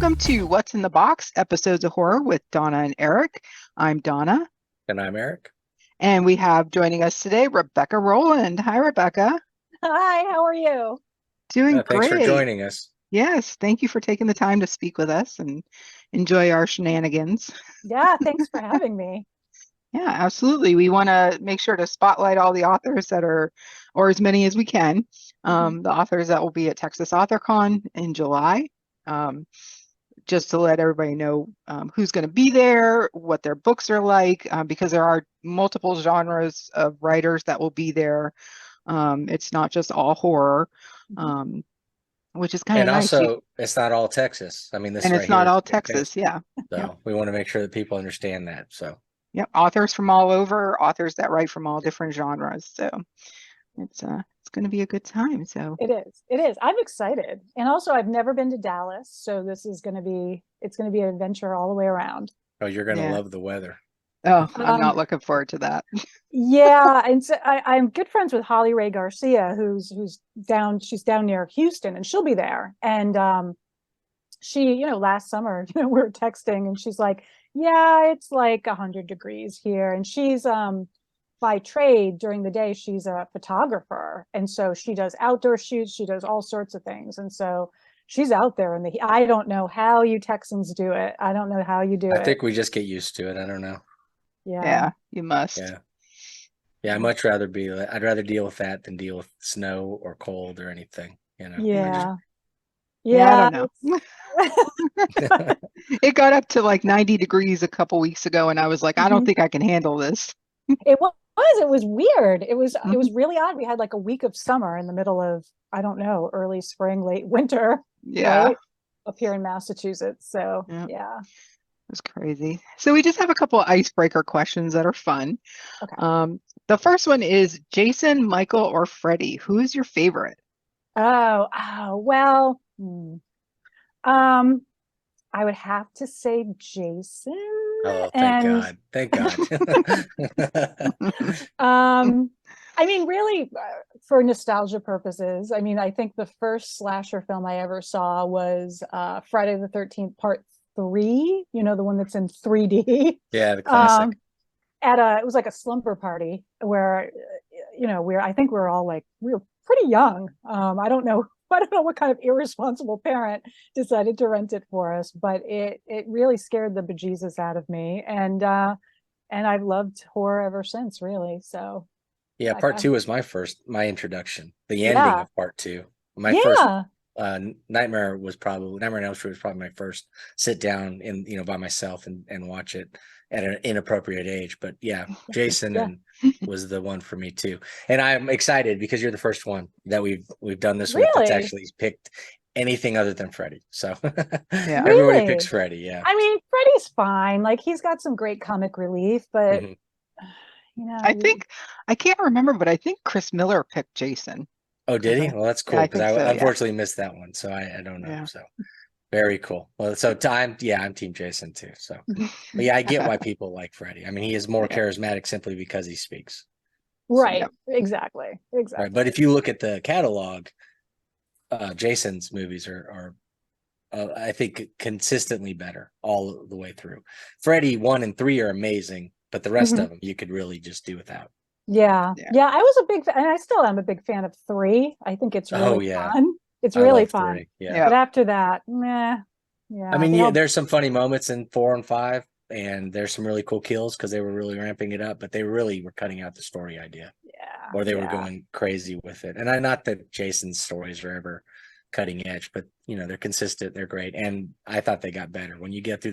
Welcome to What's in the Box, episodes of horror with Donna and Eric. I'm Donna, And I'm Eric. and we have joining us today Rebecca Rowland. Hi, Rebecca. Hi, how are you? Doing Thanks for great. joining us. Yes, thank you for taking the time to speak with us and enjoy our shenanigans. Yeah, thanks for having me. Yeah, absolutely. We want to make sure to spotlight all the authors that are, or as many as we can, Mhm. the authors that will be at Texas AuthorCon in July. Um, just to let everybody know who's going to be there, what their books are like, because there are multiple genres of writers that will be there. It's not just all horror, Mhm. um, which is kind of And nice. also, it's not all Texas. I mean, this And right it's here not is all a big Texas. Texas. Yeah. Yep. So we want to make sure that people understand that. So, Yep. Authors from all over, authors that write from all different genres. So it's going to be a good time. So It is. It is. I'm excited. And also I've never been to Dallas, so it's going to be an adventure all the way around. oh, you're going to yeah. love the weather. Oh, I'm Um, not looking forward to that. yeah, and so I'm good friends with Holly Ray Garcia, she's down near Houston, and she'll be there. And she, last summer, we were texting, and she's like, yeah, it's like 100 degrees here. And she's by trade during the day, she's a photographer. And so she does outdoor shoots, she does all sorts of things. And so she's out there in the I don't know how you Texans do it. I don't know how you do I it. think we just get used to it. I don't know. Yeah. Yeah, you must. Yeah. Yeah, I'd rather deal with that than deal with snow or cold or anything, which, Yeah. Yeah, I Yeah. don't know. It got up to like 90 degrees a couple weeks ago, and I was like, I don't Mhm. think I can handle this. It was weird. It Mhm. was really odd. We had like a week of summer in the middle of, I don't know, early spring, late winter, Yeah, right? Up here in Massachusetts. So yeah, it yeah. was crazy. So we just have a couple of icebreaker questions that are fun. Okay. The first one is Jason, Michael, or Freddie? Who is your favorite? Well, um, I would have to say Jason. oh, thank And God. Thank God. um, I mean, really, for nostalgia purposes, I mean, I think the first slasher film I ever saw was Friday the 13th Part 3, the one that's in 3D. Yeah, the classic. Um, it was like a slumber party where I think we were all like, we were pretty young. I don't know what kind of irresponsible parent decided to rent it for us, but it really scared the bejesus out of me. And I've loved horror ever since, really. So Yeah, I, part I two was my introduction. The ending yeah. of part two. My first Yeah. Nightmare on Elm Street was probably my first sit down in by myself and watch it at an inappropriate age. But yeah, Jason Yeah. and was the one for me too. And I'm excited because you're the first one that we've done this with that's Really? actually picked anything other than Freddy. So Yeah. everybody picks Really? Freddy. Yeah. I mean, Freddy's fine. Like he's got some great comic relief, but Mhm. you know, I think I can't remember, but I think Chris Miller picked Jason Oh, did because he? Well, that's yeah, cool I because think I so. Yeah, unfortunately missed that one, so I don't know. yeah. So very cool. Well, so I'm Team Jason too. So, but yeah, I get why people like Freddie. I mean, he is more Yeah, charismatic simply because he speaks. So, right. yeah. Exactly. right. But Exactly. if you look at the catalog, Jason's movies are I think consistently better all the way through. Freddie 1 and 3 are amazing, but the rest Mhm. of them you could really just do without. Yeah. Yeah. Yeah. I was a big fan, and I still am a big fan of 3. I think it's Oh really yeah, fun. It's I really love fun. 3. Yeah. Yeah. But after that, meh. I Yeah. mean, They yeah, all, there's some funny moments in 4 and 5, and there's some really cool kills because they were really ramping it up, but they really were cutting out the story idea, yeah. or they were Yeah. going crazy with it. And I not that Jason's stories are ever cutting edge, but they're consistent, they're great, and I thought they got better when you get through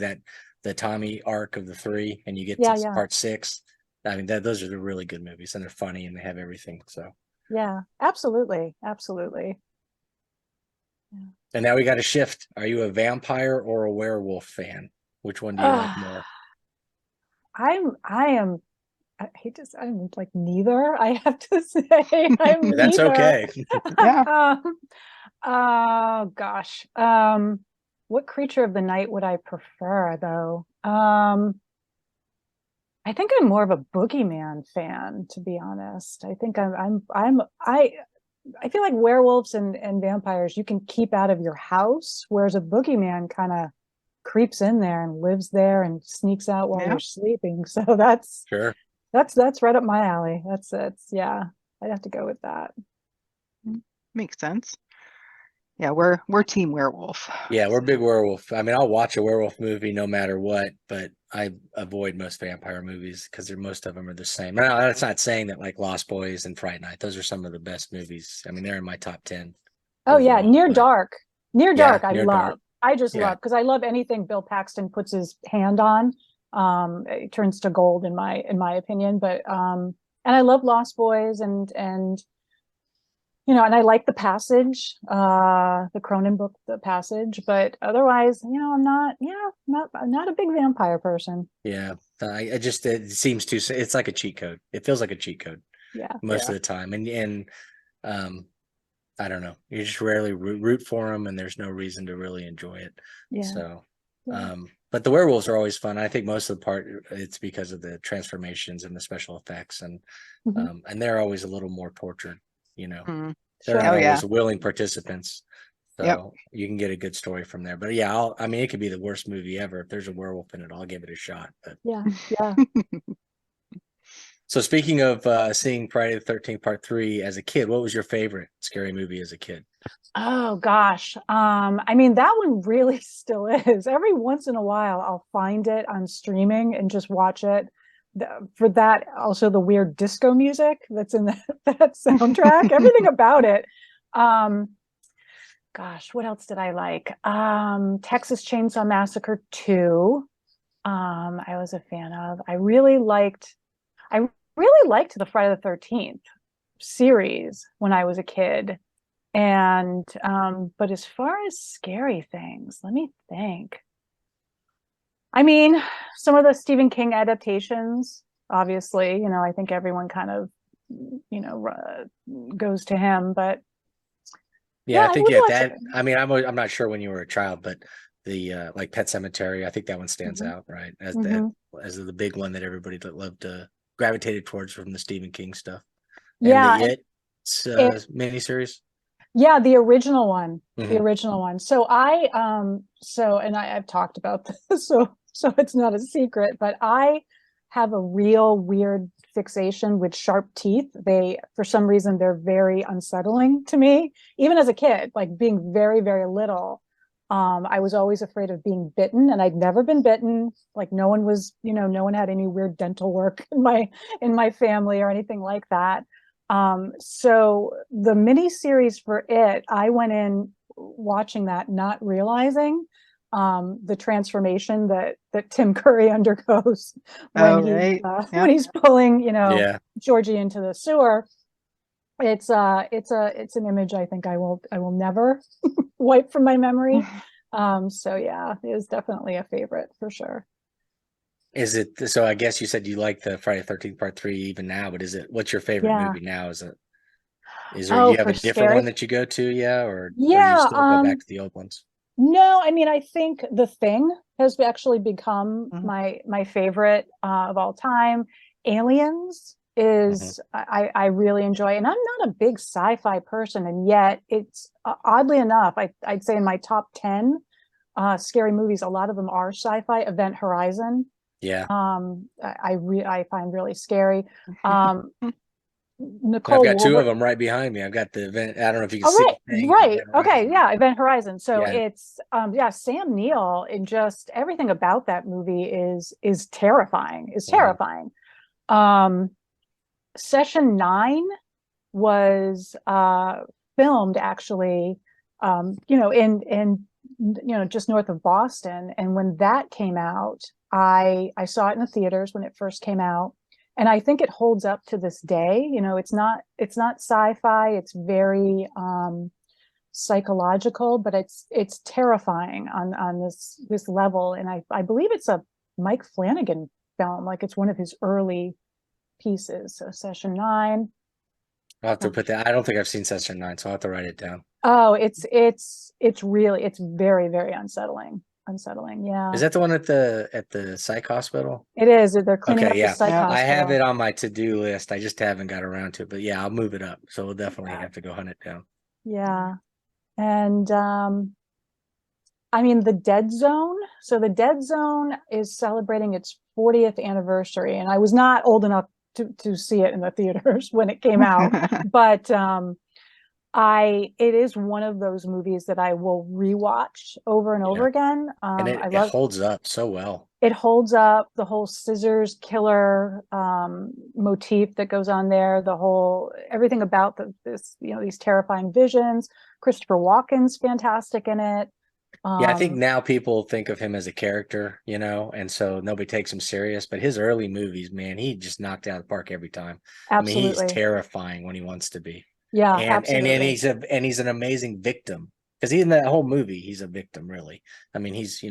the Tommy arc of the 3, and you get to Yeah. Yeah. part 6. I mean, those are the really good movies, and they're funny, and they have everything. So, Yeah. Absolutely. Absolutely. Yeah. and now we got a shift. Are you a vampire or a werewolf fan? Which one do you like Uh, more? I am I'm like neither. I have to say I'm That's neither. okay. Yeah. um, oh gosh. What creature of the night would I prefer though? I think I'm more of a boogeyman fan, to be honest. I think I I feel like werewolves and vampires you can keep out of your house, whereas a boogeyman kind of creeps in there and lives there and sneaks out while Yeah. you're sleeping. So that's Sure. that's right up my alley. Yeah, I'd have to go with that. Makes sense. Yeah, we're team werewolf. Yeah, we're big werewolf. I mean, I'll watch a werewolf movie no matter what, but I avoid most vampire movies because most of them are the same. Now, that's not saying that like Lost Boys and Fright Night; those are some of the best movies. I mean, they're in my top 10. Oh yeah, overall, Near but- Dark. Near Yeah, Dark, I Near love. Dark. I just Yeah. love because I love anything Bill Paxton puts his hand on. It turns to gold in my opinion. But and I love Lost Boys and and I like The Passage, the Cronin book, The Passage. But otherwise, I'm not a big vampire person. Yeah, I just it seems too. It's like a cheat code. It feels like a cheat code Yeah, most of the time, and I don't know. You just rarely root for them, and there's no reason to really enjoy it. yeah. So, Yeah. but the werewolves are always fun. I think most of the part it's because of the transformations and the special effects, and Mhm. and they're always a little more tortured. Mm. They're Sure. not Oh, yeah. always willing participants. So Yep. you can get a good story from there. But yeah, I mean, it could be the worst movie ever. If there's a werewolf in it, I'll give it a shot. But Yeah, yeah. so speaking of seeing Friday the 13th Part 3 as a kid, what was your favorite scary movie as a kid? Oh gosh. I mean that one really still is. Every once in a while I'll find it on streaming and just watch it. For that, also the weird disco music that's in that soundtrack, everything about it. Gosh, what else did I like? Texas Chainsaw Massacre 2. I was a fan of. I really liked the Friday the 13th series when I was a kid. And but as far as scary things, let me think. I mean, some of the Stephen King adaptations, obviously, I think everyone kind of, goes to him, but Yeah, yeah, I think would watch that. it. I mean, I'm not sure when you were a child, but the like Pet Cemetery, I think that one stands Mhm. out, right? As Mhm. as the big one that everybody that loved gravitated towards from the Stephen King stuff. And Yeah, the and It's it, miniseries. yeah, the original one, the Mhm. original one. So I've talked about this, so it's not a secret, but I have a real weird fixation with sharp teeth. For some reason, they're very unsettling to me, even as a kid, like being very, very little. I was always afraid of being bitten, and I'd never been bitten. Like no one had any weird dental work in my family or anything like that. So the mini series for it, I went in watching that, not realizing the transformation that Tim Curry undergoes Oh, when right. when he's pulling, Yeah. Georgie into the sewer. It's an image I think I will never wipe from my memory. So yeah, it is definitely a favorite for sure. Is it so? I guess you said you like the Friday the 13th Part 3 even now, but what's your favorite Yeah. movie now? Is there, Oh, you have for a different one scary. that you go to, yeah, or you Yeah. still go back to the old ones? No, I mean, I think The Thing has actually become Mhm. my favorite of all time. Aliens is I really enjoy, and I'm not a big sci-fi person, and yet it's oddly enough, I'd say in my top 10 scary movies, a lot of them are sci-fi. Event Horizon, Yeah, I find really scary. I've Nicole got two of Wolver. them right behind me. I've got the event. I don't know if you can Oh, see right, the thing, right. Event Okay, Horizon. yeah, Event Horizon. So Yeah. it's yeah, Sam Neill, and just everything about that movie is terrifying, is Mhm. terrifying. Session 9 was filmed actually in just north of Boston. And when that came out, I saw it in the theaters when it first came out. And I think it holds up to this day. It's not sci-fi, it's very psychological, but it's terrifying on this level. And I believe it's a Mike Flanagan film, like it's one of his early pieces. So Session 9. I'll have to put that. I don't think I've seen Session 9, so I'll have to write it down. Oh, it's very, very unsettling. unsettling. Yeah, Is that the one at the psych hospital? it is. They're cleaning Okay, up the yeah. psych Yeah. I have hospital. it on my to-do list. I just haven't got around to it. But yeah, I'll move it up. So we'll definitely Yeah. have to go hunt it down. Yeah. And I mean, the Dead Zone. So the Dead Zone is celebrating its 40th anniversary, and I was not old enough to see it in the theaters when it came out, but it is one of those movies that I will rewatch over and over Yeah. again. And I it love holds up so well. it. Holds up. The whole scissors killer motif that goes on there, the whole everything about these terrifying visions. Christopher Walken's fantastic in it. Yeah, I think now people think of him as a character, and so nobody takes him serious. But his early movies, man, he just knocked it out of the park every time. I mean, he's Absolutely. terrifying when he wants to be. Yeah, And absolutely. he's an amazing victim, because in that whole movie, he's a victim, really. I mean, he's,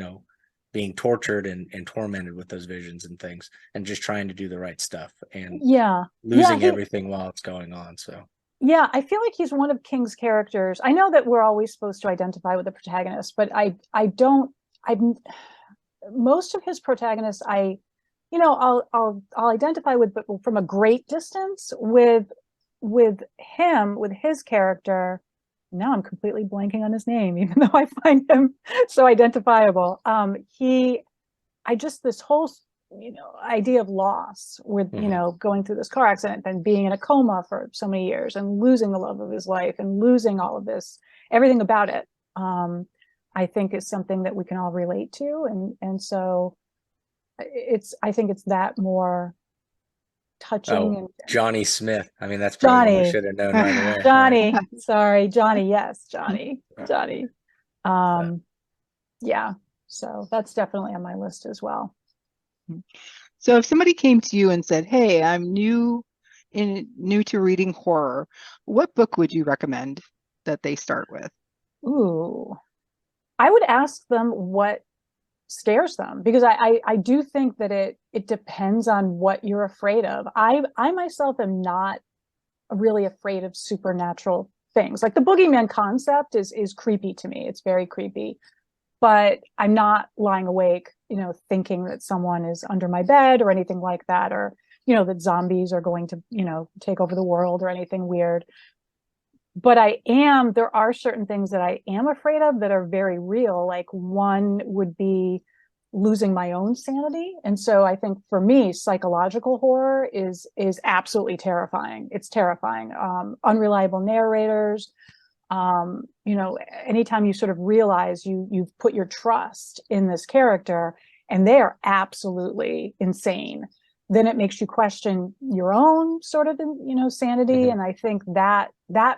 being tortured and tormented with those visions and things, and just trying to do the right stuff and Yeah. losing everything while it's going on. So Yeah, I feel like he's one of King's characters. I know that we're always supposed to identify with the protagonist, but I don't. I most of his protagonists, I'll identify with, but from a great distance with him, with his character. Now I'm completely blanking on his name, even though I find him so identifiable. This whole idea of loss with going through this car accident and being in a coma for so many years and losing the love of his life and losing all of this, everything about it, I think is something that we can all relate to, and so I think it's that more touching. And Johnny Smith. I mean, that's probably one we Johnny, should have known right away. Johnny, Right? sorry, Johnny, yes, Johnny. Yeah, so that's definitely on my list as well. So if somebody came to you and said, "Hey, I'm new to reading horror," what book would you recommend that they start with? Ooh, I would ask them what scares them, because I do think that it depends on what you're afraid of. I myself am not really afraid of supernatural things. Like the boogeyman concept is creepy to me. It's very creepy, but I'm not lying awake, thinking that someone is under my bed or anything like that, or that zombies are going to take over the world or anything weird. But there are certain things that I am afraid of that are very real. Like one would be losing my own sanity. And so I think for me, psychological horror is absolutely terrifying. It's terrifying. Unreliable narrators, anytime you sort of realize you've put your trust in this character and they are absolutely insane, then it makes you question your own sort of, sanity. Mm-hmm. And I think that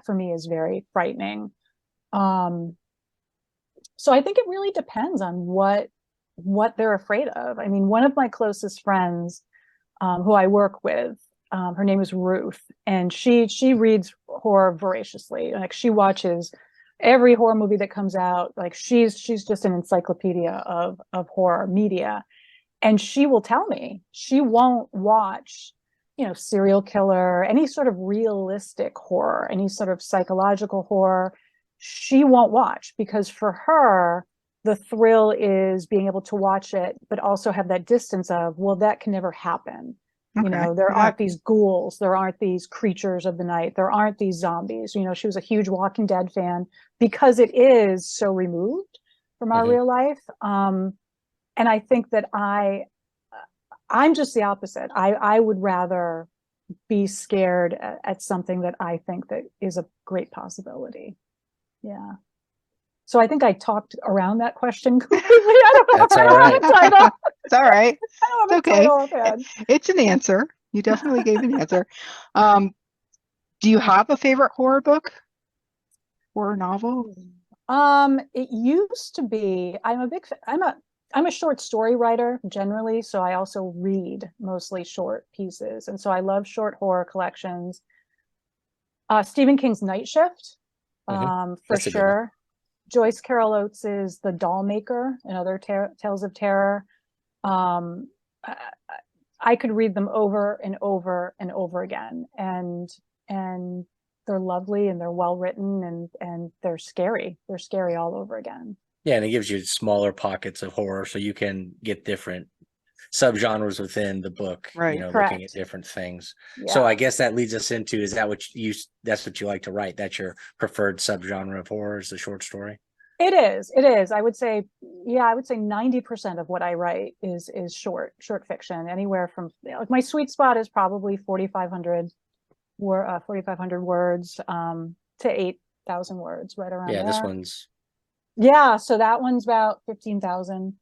for me is very frightening. So I think it really depends on what they're afraid of. I mean, one of my closest friends, who I work with, her name is Ruth, and she reads horror voraciously. Like she watches every horror movie that comes out. Like she's just an encyclopedia of horror media. And she will tell me she won't watch, serial killer, any sort of realistic horror, any sort of psychological horror. She won't watch, because for her, the thrill is being able to watch it, but also have that distance of, well, that can never happen. Okay. There aren't these ghouls, there aren't these creatures of the night, there aren't these zombies. She was a huge Walking Dead fan because it is so removed from our real life. And I think that I'm just the opposite. I would rather be scared at something that I think that is a great possibility. Yeah. So I think I talked around that question completely. I don't know. That's all right. Title. It's all right. I don't have It's a okay. title offhand. It's an answer. You definitely gave an answer. Do you have a favorite horror book? Horror novel? It used to be. I'm a short story writer generally, so I also read mostly short pieces, and so I love short horror collections. Stephen King's Night Shift, for That's sure. Joyce Carol Oates's The Doll Maker and Other Tales of Terror. I could read them over and over and over again, and they're lovely and they're well written, and they're scary. They're scary all over again. Yeah, and it gives you smaller pockets of horror, so you can get different subgenres within the book, Right. looking at Correct. different things. So Yeah. I guess that leads us into, is that what that's what you like to write? That's your preferred subgenre of horror, is the short story? It is. It is. I would say, yeah, I would say 90% of what I write is short fiction, anywhere from, like, my sweet spot is probably 4,500 words to 8,000 words, right around Yeah, this there. one's Yeah, so that one's about 15,000.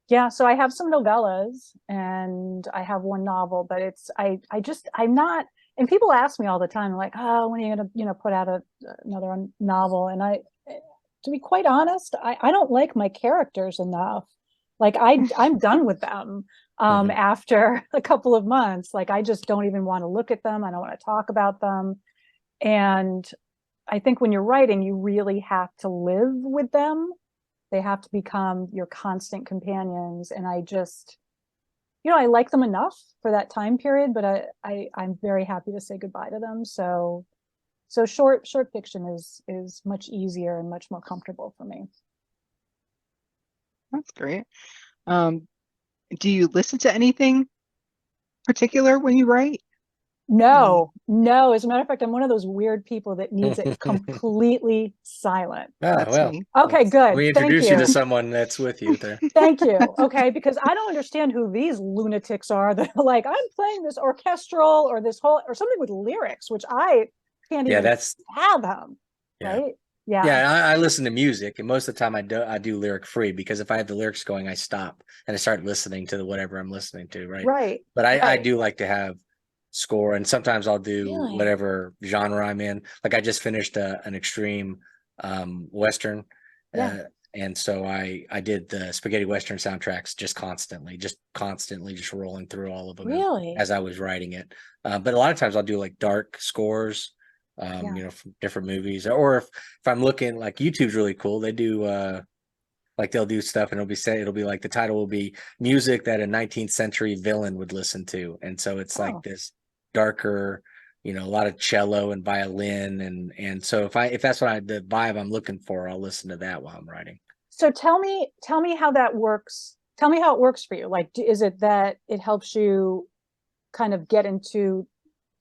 Yeah, so I have some novellas and I have one novel, but I'm not, and people ask me all the time, like, oh, when are you gonna, put out another novel? And to be quite honest, I don't like my characters enough. Like, I'm done with them Mhm. after a couple of months. Like, I just don't even want to look at them. I don't want to talk about them. And I think when you're writing, you really have to live with them. They have to become your constant companions. And I just, I like them enough for that time period, but I'm very happy to say goodbye to them. So short fiction is much easier and much more comfortable for me. That's great. Do you listen to anything particular when you write? No, no. As a matter of fact, I'm one of those weird people that needs it completely silent. Ah, That's well, me. Okay, good. we Thank introduce you to you. someone that's with you there. Thank you. Okay, because I don't understand who these lunatics are that are like, I'm playing this orchestral or this whole or something with lyrics, which I can't Yeah, even that's fathom. yeah. Right? Yeah. Yeah, I listen to music, and most of the time I do lyric free, because if I have the lyrics going, I stop and I start listening to whatever I'm listening to, right? Right. But I Right. do like to have score, and sometimes I'll do Really? whatever genre I'm in. Like, I just finished an extreme Western, Yeah. uh, and so I did the spaghetti Western soundtracks just constantly, just rolling through all of them Really? as I was writing it. But a lot of times I'll do like dark scores, Yeah. from different movies, or if I'm looking, like, YouTube's really cool. They do like, they'll do stuff, and it'll be like, the title will be music that a 19th century villain would listen to. And so it's like Oh. this darker, a lot of cello and violin, and so if that's the vibe I'm looking for, I'll listen to that while I'm writing. So tell me how that works. Tell me how it works for you. Like, is it that it helps you kind of get into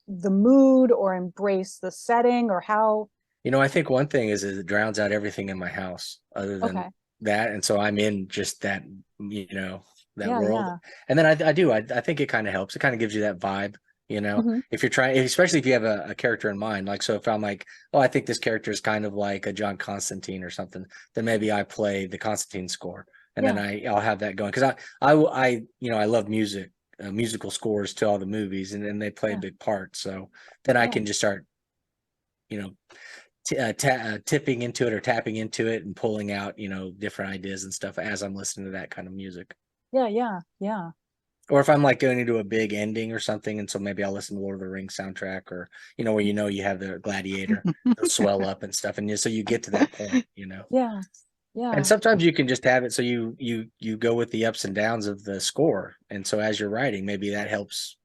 the mood or embrace the setting, or how? I think one thing is it drowns out everything in my house other than Okay. that. And so I'm in just that, that Yeah, world. yeah. And then I think it kind of helps. It kind of gives you that vibe, Hmm. if you're trying, especially if you have a character in mind. Like, so if I'm like, oh, I think this character is kind of like a John Constantine or something, then maybe I play the Constantine score, and then Yeah. I'll have that going. Cause I love music, musical scores to all the movies, and then they play a Yeah. big part. So then I Yeah. can just start, you know, tipping into it or tapping into it and pulling out, different ideas and stuff as I'm listening to that kind of music. Yeah. Yeah. Yeah. Or if I'm like going into a big ending or something, and so maybe I'll listen to Lord of the Rings soundtrack, or where you have the gladiator, they'll swell up and stuff, and so you get to that point. Yeah. And Yeah. sometimes you can just have it so you go with the ups and downs of the score, and so as you're writing, maybe that helps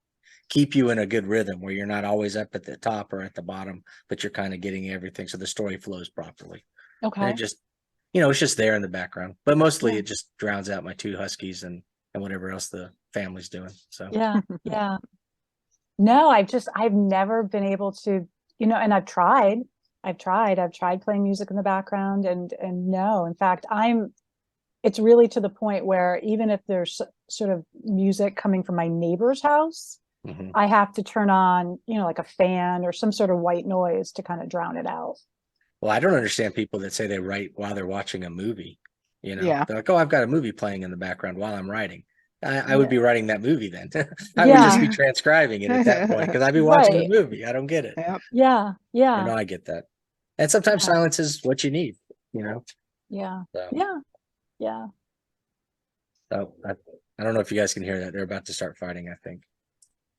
keep you in a good rhythm where you're not always up at the top or at the bottom, but you're kind of getting everything so the story flows properly. And it Okay. just, it's just there in the background. But mostly Yeah. it just drowns out my two huskies and whatever else the family's doing. So Yeah. Yeah. No, I've never been able to, and I've tried playing music in the background, and no, in fact, it's really to the point where even if there's sort of music coming from my neighbor's house, mhm. I have to turn on, like a fan or some sort of white noise to kind of drown it out. Well, I don't understand people that say they write while they're watching a movie. Yeah. They're like, oh, I've got a movie playing in the background while I'm writing. I would Yeah. be writing that movie then. I would just Yeah. be transcribing it at that point, because I'd be watching the Right. movie. I don't get it. Yep. Yeah. I Yeah. know, I get that. And sometimes Yeah. silence is what you need, Yeah. So, Yeah. Yeah. so I don't know if you guys can hear that. They're about to start fighting, I think.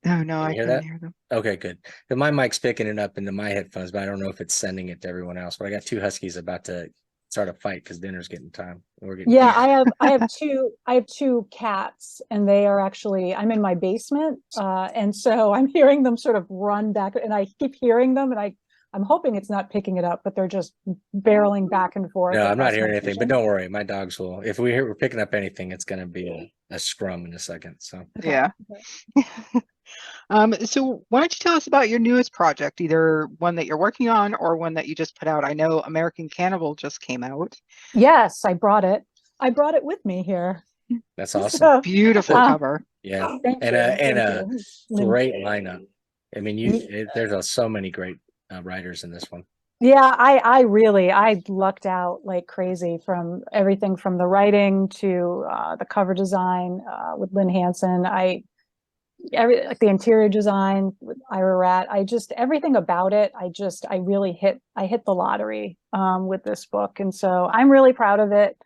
Oh no, Can I you hear couldn't that? hear them. Okay, good. My mic's picking it up into my headphones, but I don't know if it's sending it to everyone else. But I got two huskies about to start a fight because dinner's getting time. We're getting Yeah, hungry. I have two cats, and they are actually, I'm in my basement, and so I'm hearing them sort of run back, and I keep hearing them, and I I'm hoping it's not picking it up, but they're just barreling back and forth. No, I'm not across hearing my anything, but kitchen. don't worry. My dogs will, if we're picking up anything, it's going to be a scrum in a second. So, Okay. Yeah. So why don't you tell us about your newest project, either one that you're working on or one that you just put out? I know American Cannibal just came out. Yes, I brought it. I brought it with me here. that's awesome. So, Beautiful cover. Yeah. thank And you. a, and Thank a you. Lynn. great lineup. I mean, there's so many great writers in this one. Yeah, I lucked out like crazy from everything from the writing to the cover design with Lynn Hansen. Like the interior design with Ira Rat. Everything about it. I really hit the lottery with this book, and so I'm really proud of it.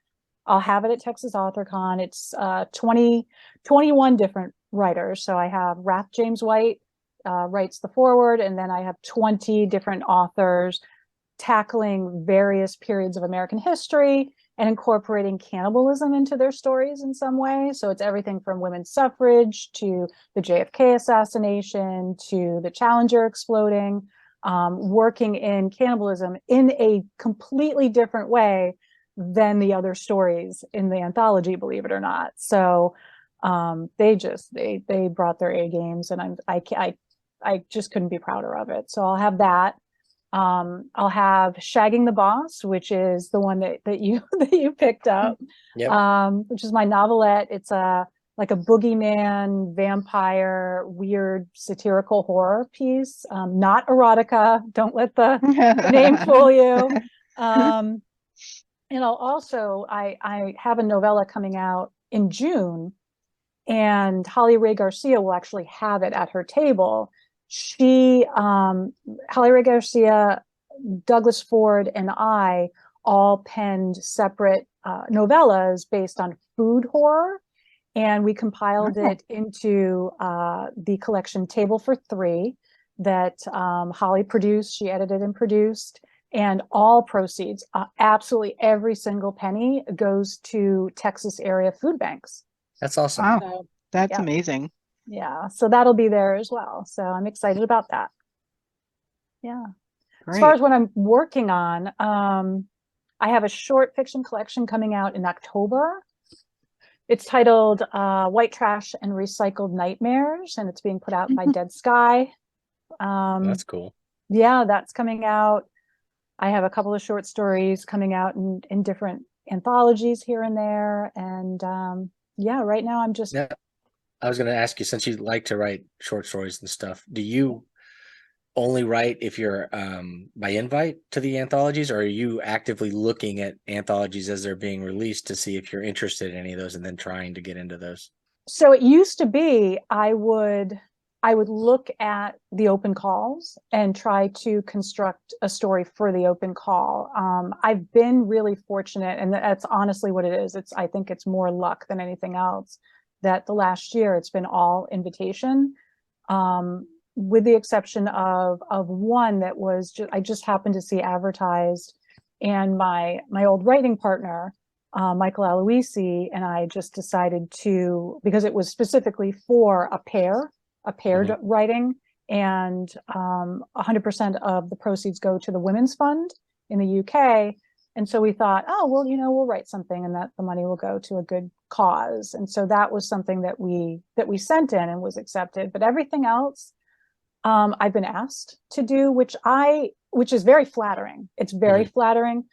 I'll have it at Texas AuthorCon. It's 21 different writers. So I have Raph James White writes the foreword, and then I have 20 different authors tackling various periods of American history and incorporating cannibalism into their stories in some way. So it's everything from women's suffrage to the JFK assassination to the Challenger exploding, working in cannibalism in a completely different way than the other stories in the anthology, believe it or not. So they brought their A games, and I just couldn't be prouder of it. So I'll have that. I'll have Shagging the Boss, which is the one that you picked up. Yep. Which is my novelette. It's like a boogeyman, vampire, weird satirical horror piece. Not erotica. Don't let the name fool you. And I have a novella coming out in June, and Holly Ray Garcia will actually have it at her table. Holly Ray Garcia, Douglas Ford, and I all penned separate novellas based on food horror, and we compiled it into the collection Table for Three that Holly produced. She edited and produced, and all proceeds, absolutely every single penny, goes to Texas area food banks. That's awesome. Wow, So, that's yeah. amazing. Yeah, so that'll be there as well. So I'm excited about that. Yeah. Great. As far as what I'm working on, I have a short fiction collection coming out in October. It's titled White Trash and Recycled Nightmares, and it's being put out by Dead Sky. That's cool. Yeah, that's coming out. I have a couple of short stories coming out in different anthologies here and there. And yeah, right now I'm just... Yeah. I was going to ask you, since you like to write short stories and stuff, do you only write if you're by invite to the anthologies, or are you actively looking at anthologies as they're being released to see if you're interested in any of those and then trying to get into those? So it used to be I would look at the open calls and try to construct a story for the open call. I've been really fortunate, and that's honestly what it is. I think it's more luck than anything else, that the last year it's been all invitation, with the exception of one that was I just happened to see advertised, and my old writing partner, Michael Aloisi, and I just decided to, because it was specifically for a paired writing, and 100% of the proceeds go to the Women's Fund in the UK. And so we thought, oh, well, we'll write something and that the money will go to a good cause. And so that was something that we sent in and was accepted. But everything else, I've been asked to do, which is very flattering. It's very flattering,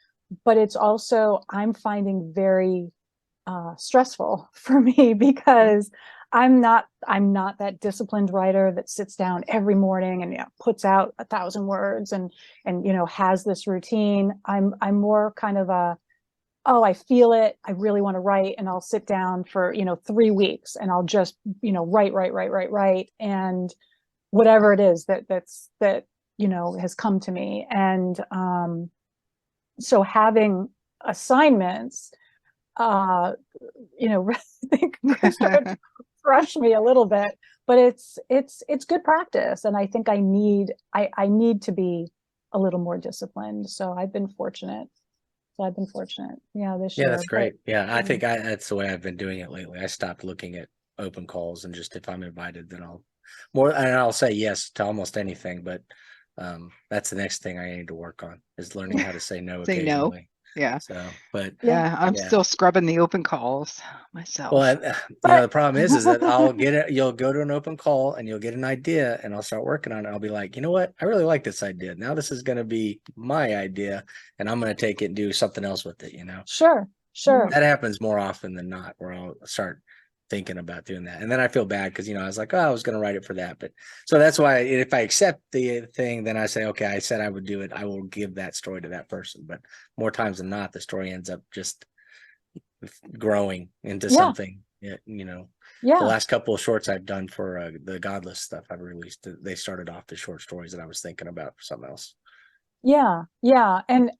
but it's also, I'm finding very stressful for me, because I'm not that disciplined writer that sits down every morning and puts out 1,000 words and has this routine. I'm more kind of I feel it, I really want to write, and I'll sit down for 3 weeks and I'll just write, and whatever it is that has come to me. And so having assignments start to crush me a little bit, but it's good practice, and I think I need to be a little more disciplined. So I've been fortunate. Yeah, this year. Yeah, that's great. But, yeah, I think that's the way I've been doing it lately. I stopped looking at open calls, and just if I'm invited, then I'll say yes to almost anything. But That's the next thing I need to work on, is learning how to say no Say no. occasionally. Yeah. So, but Yeah, I'm yeah. still scrubbing the open calls myself. Well, But- the problem is that I'll get it. You'll go to an open call and you'll get an idea, and I'll start working on it. I'll be like, you know what? I really like this idea. Now this is going to be my idea, and I'm going to take it and do something else with it. Sure. That happens more often than not, where I'll start thinking about doing that, and then I feel bad because I was like, oh, I was going to write it for that, but so that's why if I accept the thing, then I say, okay, I said I would do it. I will give that story to that person. But more times than not, the story ends up just growing into something. The last couple of shorts I've done for the Godless stuff I've released, they started off as short stories that I was thinking about for something else. Yeah, and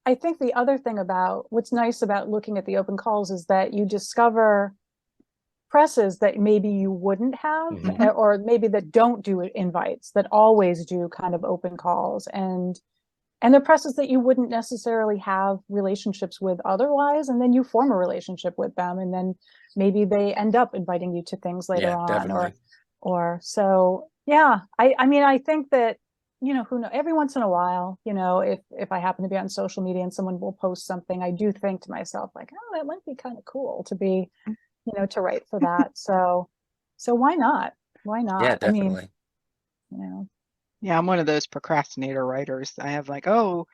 I think the other thing about what's nice about looking at the open calls is that you discover presses that maybe you wouldn't have, or maybe that don't do invites, that always do kind of open calls, and the presses that you wouldn't necessarily have relationships with otherwise, and then you form a relationship with them, and then maybe they end up inviting you to things later on. Definitely. Or so I mean, I think that who knows, every once in a while, if I happen to be on social media and someone will post something, I do think to myself like, oh, that might be kind of cool to be to write for that. So why not? Yeah, definitely. I mean, yeah, I'm one of those procrastinator writers. I have like, oh,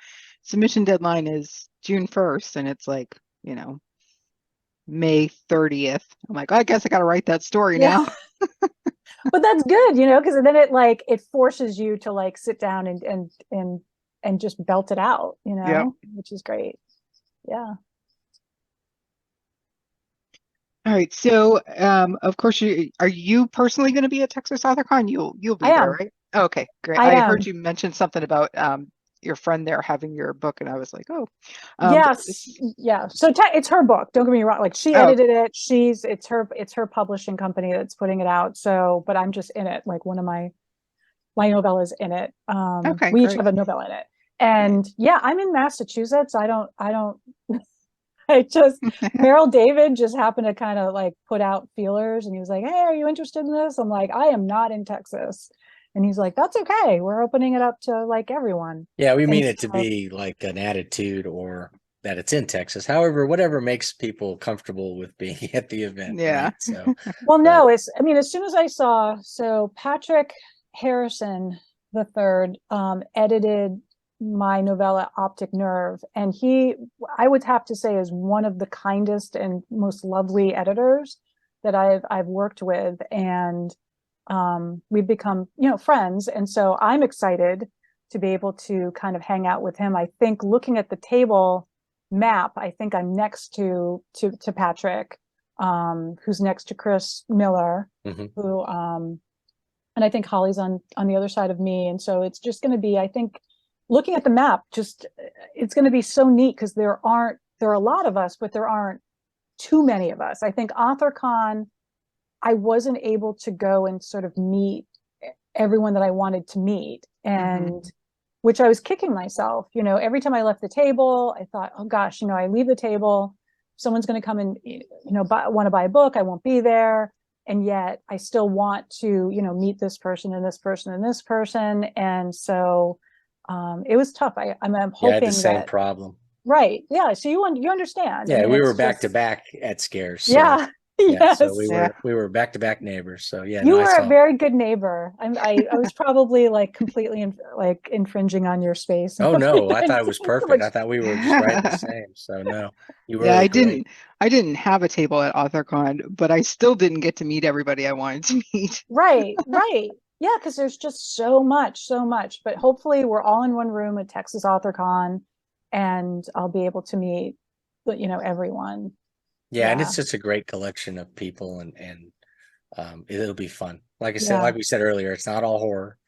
submission deadline is June 1st, and it's like, May 30th. I'm like, I guess I got to write that story now. But that's good, because then it forces you to like sit down and just belt it out, which is great. Yeah. All right. So, of course, are you personally going to be at Texas AuthorCon? You'll be there, right? Okay, great. I heard you mention something about your friend there having your book, and I was like, oh, yes, yeah. So it's her book. Don't get me wrong. Like she edited it. It's her publishing company that's putting it out. So, but I'm just in it. Like one of my novella's in it. Okay, we great. each have a novella in it. And yeah, I'm in Massachusetts. I don't. Merrill David just happened to kind of like put out feelers, and he was like, hey, are you interested in this? I'm like, I am not in Texas. And he's like, that's okay. We're opening it up to like everyone. Yeah, we mean it to be like an attitude, or that it's in Texas. However, whatever makes people comfortable with being at the event. Yeah. Right? So, well, no, as soon as I saw, so Patrick Harrison III edited my novella Optic Nerve, and I would have to say, is one of the kindest and most lovely editors that I've worked with, and we've become friends, and so I'm excited to be able to kind of hang out with him. I think looking at the table map, I think I'm next to Patrick, who's next to Chris Miller, who and I think Holly's on the other side of me, and so it's just going to be, I think, looking at the map, it's going to be so neat because there are a lot of us, but there aren't too many of us. I think AuthorCon, I wasn't able to go and sort of meet everyone that I wanted to meet, and which I was kicking myself. Every time I left the table, I thought, oh gosh, I leave the table, someone's going to come and want to buy a book, I won't be there, and yet I still want to meet this person and this person and this person, and so it was tough. I'm hoping I had the same problem. Right. Yeah. So you understand. Yeah, we were back to back at Scares. So, yeah. Yes. So we were back to back neighbors. So yeah. You were a very good neighbor. I was probably like completely infringing on your space. Oh no, I thought it was perfect. I thought we were just right the same. So no, you were. Yeah, I didn't have a table at AuthorCon, but I still didn't get to meet everybody I wanted to meet. Right. Yeah, because there's just so much. But hopefully we're all in one room at Texas AuthorCon, and I'll be able to meet, everyone. Yeah, and it's just a great collection of people, and it'll be fun. Like I said, like we said earlier, it's not all horror,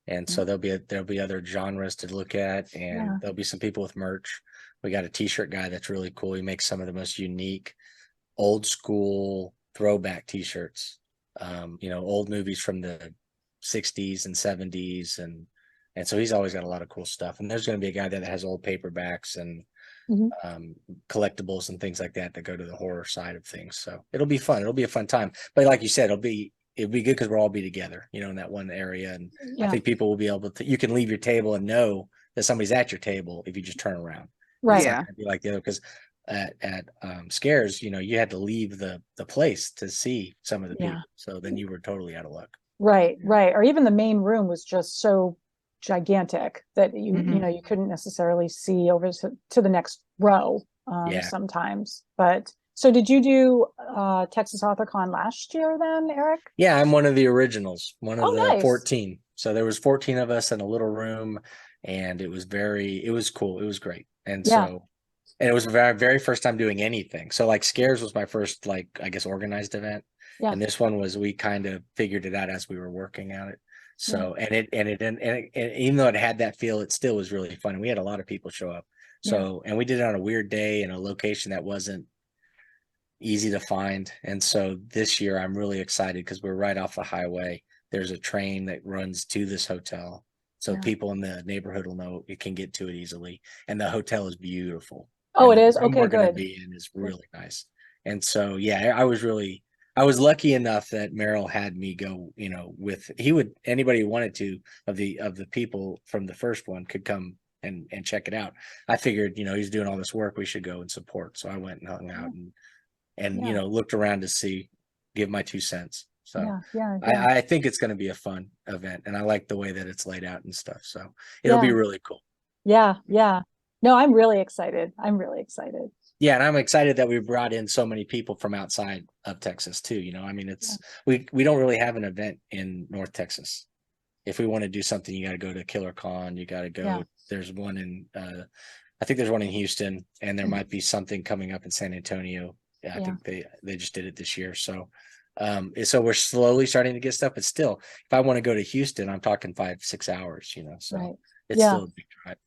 and so there'll be other genres to look at, and there'll be some people with merch. We got a T-shirt guy that's really cool. He makes some of the most unique, old school throwback T-shirts. Old movies from the 60s and 70s, and so he's always got a lot of cool stuff. And there's going to be a guy that has old paperbacks and collectibles and things like that go to the horror side of things. So it'll be fun. It'll be a fun time. But like you said, it'd be good because we'll all be together, in that one area. And I Yeah. think people will be able to, you can leave your table and know that somebody's at your table if you just turn around. Right. It's not Yeah. gonna be like the other, because at Scares, you had to leave the place to see some of the Yeah. people. So then you were totally out of luck. Right. Right. Or even the main room was just so gigantic that you Mhm. you couldn't necessarily see over to the next row Yeah. sometimes. But so did you do Texas AuthorCon last year then, Eric? Yeah, I'm one of the originals, one of Oh, the nice. 14. So there was 14 of us in a little room, and it was cool. It was great. And Yeah. so, and it was very, very first time doing anything. So like Scares was my first, like, I guess, organized event. Yeah. And this one was, we kind of figured it out as we were working at it. So, and even though it had that feel, it still was really fun. And we had a lot of people show up. So, and we did it on a weird day in a location that wasn't easy to find. And so this year I'm really excited because we're right off the highway. There's a train that runs to this hotel. So Yeah. people in the neighborhood will know you can get to it easily. And the hotel is beautiful. Oh, And it is? the room Okay, we're going to good. be in is really nice. And so, yeah, I was lucky enough that Merrill had me go, anybody who wanted to, of the people from the first one could come and check it out. I figured, he's doing all this work, we should go and support. So I went and hung out and Yeah. looked around to give my 2 cents. So Yeah. I think it's going to be a fun event, and I like the way that it's laid out and stuff. So it'll be really cool. Yeah. No, I'm really excited. Yeah, and I'm excited that we brought in so many people from outside of Texas too. I mean, we don't really have an event in North Texas. If we want to do something, you got to go to Killer Con. You got to go. Yeah. There's one I think there's one in Houston, and there might be something coming up in San Antonio. I think they just did it this year. So, so we're slowly starting to get stuff, but still, if I want to go to Houston, I'm talking 5-6 hours. So it's still a big drive.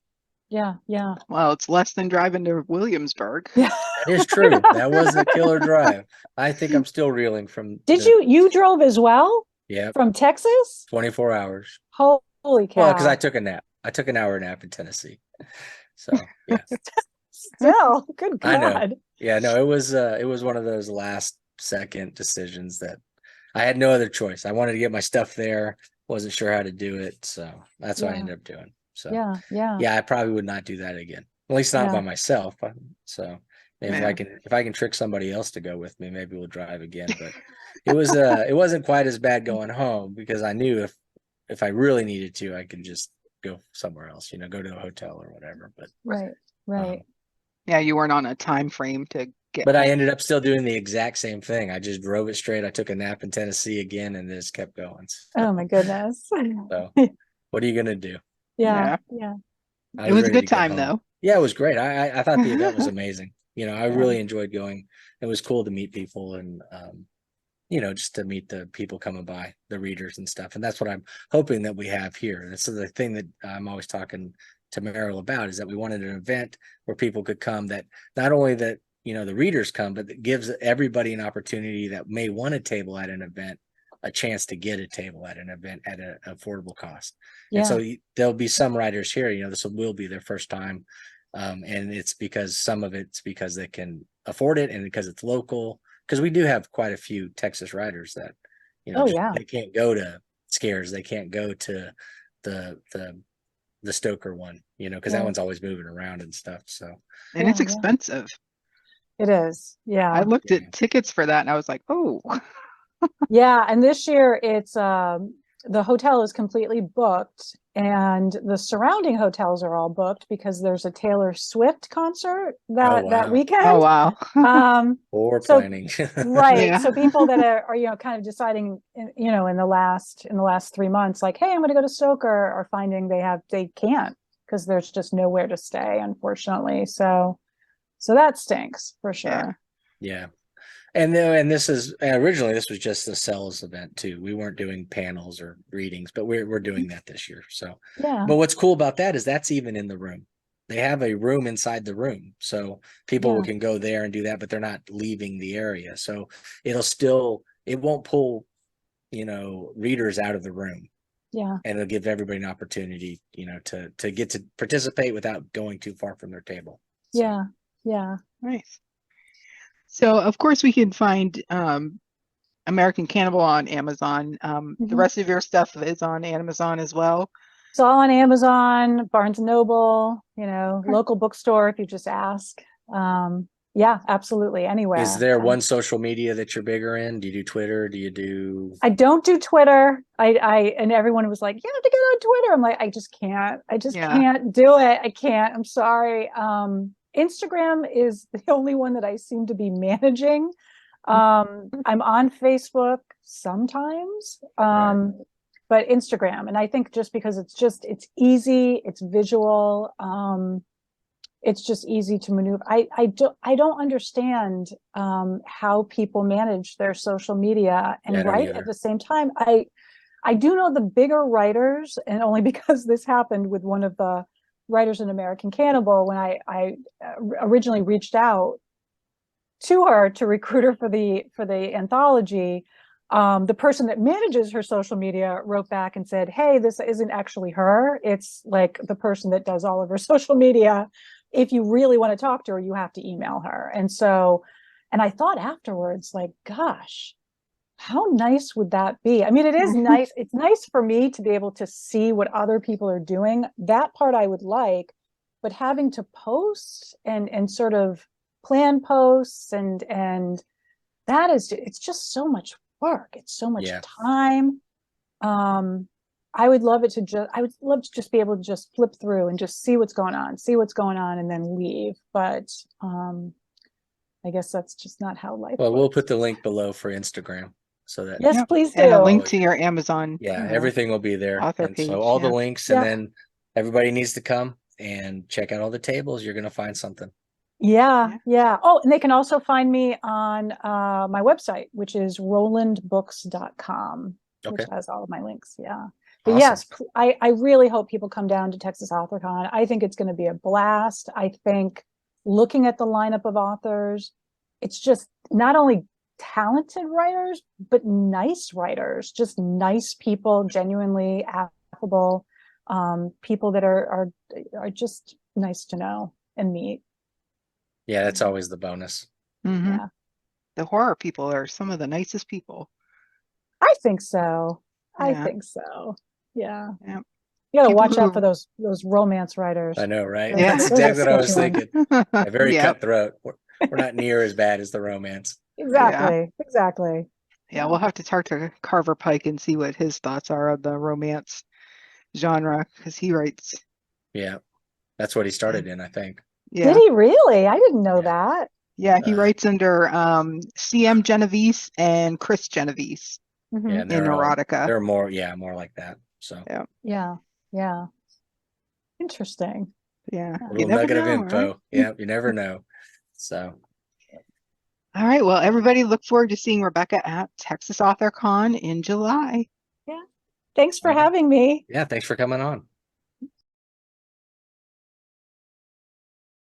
Yeah. Well, it's less than driving to Williamsburg. Yeah. That is true. That was a killer drive. I think I'm still reeling from. You drove as well? Yeah. From Texas? 24 hours. Holy cow. Well, because I took a nap. I took an hour nap in Tennessee. So yeah. Still, good God. I know. Yeah, no, it was one of those last second decisions that I had no other choice. I wanted to get my stuff there, wasn't sure how to do it, so that's what I ended up doing. So yeah, I probably would not do that again. At least not by myself. So maybe if I can trick somebody else to go with me, maybe we'll drive again. But it wasn't quite as bad going home because I knew if I really needed to, I could just go somewhere else, go to a hotel or whatever. But right. Yeah, you weren't on a time frame to get. But I ended up still doing the exact same thing. I just drove it straight. I took a nap in Tennessee again and just kept going. So, oh my goodness. So what are you gonna do? Yeah. It was a good time though. Yeah, it was great. I thought the event was amazing. I really enjoyed going. It was cool to meet people and just to meet the people coming by, the readers and stuff. And that's what I'm hoping that we have here. That's the thing that I'm always talking to Merrill about, is that we wanted an event where people could come, that not only that, the readers come, but that gives everybody an opportunity that may want a table at an event, a chance to get a table at an event at an affordable cost. And so there'll be some writers here, this will be their first time. And it's because some of it's because they can afford it and because it's local. Because we do have quite a few Texas writers that, they can't go to Scares. They can't go to the Stoker one, because that one's always moving around and stuff. So, and it's expensive. It is. Yeah. I looked at tickets for that and I was like, oh. Yeah. And this year it's the hotel is completely booked and the surrounding hotels are all booked because there's a Taylor Swift concert that weekend. Oh wow. Or planning. Right. Yeah. So people that are kind of deciding in the last 3 months, like, hey, I'm going to go to Stoker, are finding they can't because there's just nowhere to stay, unfortunately. So that stinks for sure. Yeah. And this is originally, this was just a sales event too. We weren't doing panels or readings, but we're doing that this year. So but what's cool about that is that's even in the room. They have a room inside the room, so people can go there and do that, but they're not leaving the area. So it won't pull readers out of the room. Yeah. And it'll give everybody an opportunity to get to participate without going too far from their table. Yeah. Nice. So of course we can find American Cannibal on Amazon. The rest of your stuff is on Amazon as well. It's all on Amazon, Barnes and Noble, local bookstore if you just ask. Yeah, absolutely. Anywhere. Is there one social media that you're bigger in? Do you do Twitter? Do you do? I don't do Twitter. And everyone was like, you have to get on Twitter. I'm like, I just can't. I just can't do it. I can't. I'm sorry. Instagram is the only one that I seem to be managing. I'm on Facebook sometimes. But Instagram, and I think just because it's easy, it's visual, it's just easy to maneuver. I don't understand how people manage their social media and write at the same time. I do know the bigger writers, and only because this happened with one of the writers in American Cannibal when I originally reached out to her to recruit her for the anthology. The person that manages her social media wrote back and said, hey, this isn't actually her. It's like the person that does all of her social media. If you really want to talk to her, you have to email her. And I thought afterwards, like, gosh, how nice would that be? I mean, it is nice. It's nice for me to be able to see what other people are doing. That part I would like, but having to post and sort of plan posts and that it's just so much work. It's so much time. I would love to just be able to just flip through and just see what's going on and then leave. But I guess that's just not how life works. We'll put the link below for Instagram so that yes, please do. And a link to your Amazon. Everything will be there. Author and page, so all the links, and then everybody needs to come and check out all the tables. You're gonna find something. Yeah. Oh, and they can also find me on my website, which is rowlandbooks.com, which has all of my links. Yeah. But yes, I really hope people come down to Texas AuthorCon. I think it's going to be a blast. I think looking at the lineup of authors, it's just not only talented writers, but nice writers, just nice people, genuinely affable, people that are just nice to know and meet. Yeah, that's always the bonus. Yeah. The horror people are some of the nicest people. I think so. I think so. Yeah. You gotta watch out for those romance writers. I know, right? That's exactly what I was thinking. Very cutthroat. We're not near as bad as the romance. Exactly. Yeah, we'll have to talk to Carver Pike and see what his thoughts are on the romance genre, because he writes. Yeah, that's what he started in, I think. Did he really? I didn't know that. Yeah, he writes under CM Genovese and Chris Genovese in erotica. They're more like that. So yeah. Interesting. Yeah. A little nugget of info. Right? Yeah, you never know. So all right. Well, everybody look forward to seeing Rebecca at Texas AuthorCon in July. Yeah. Thanks for having me. Yeah, thanks for coming on.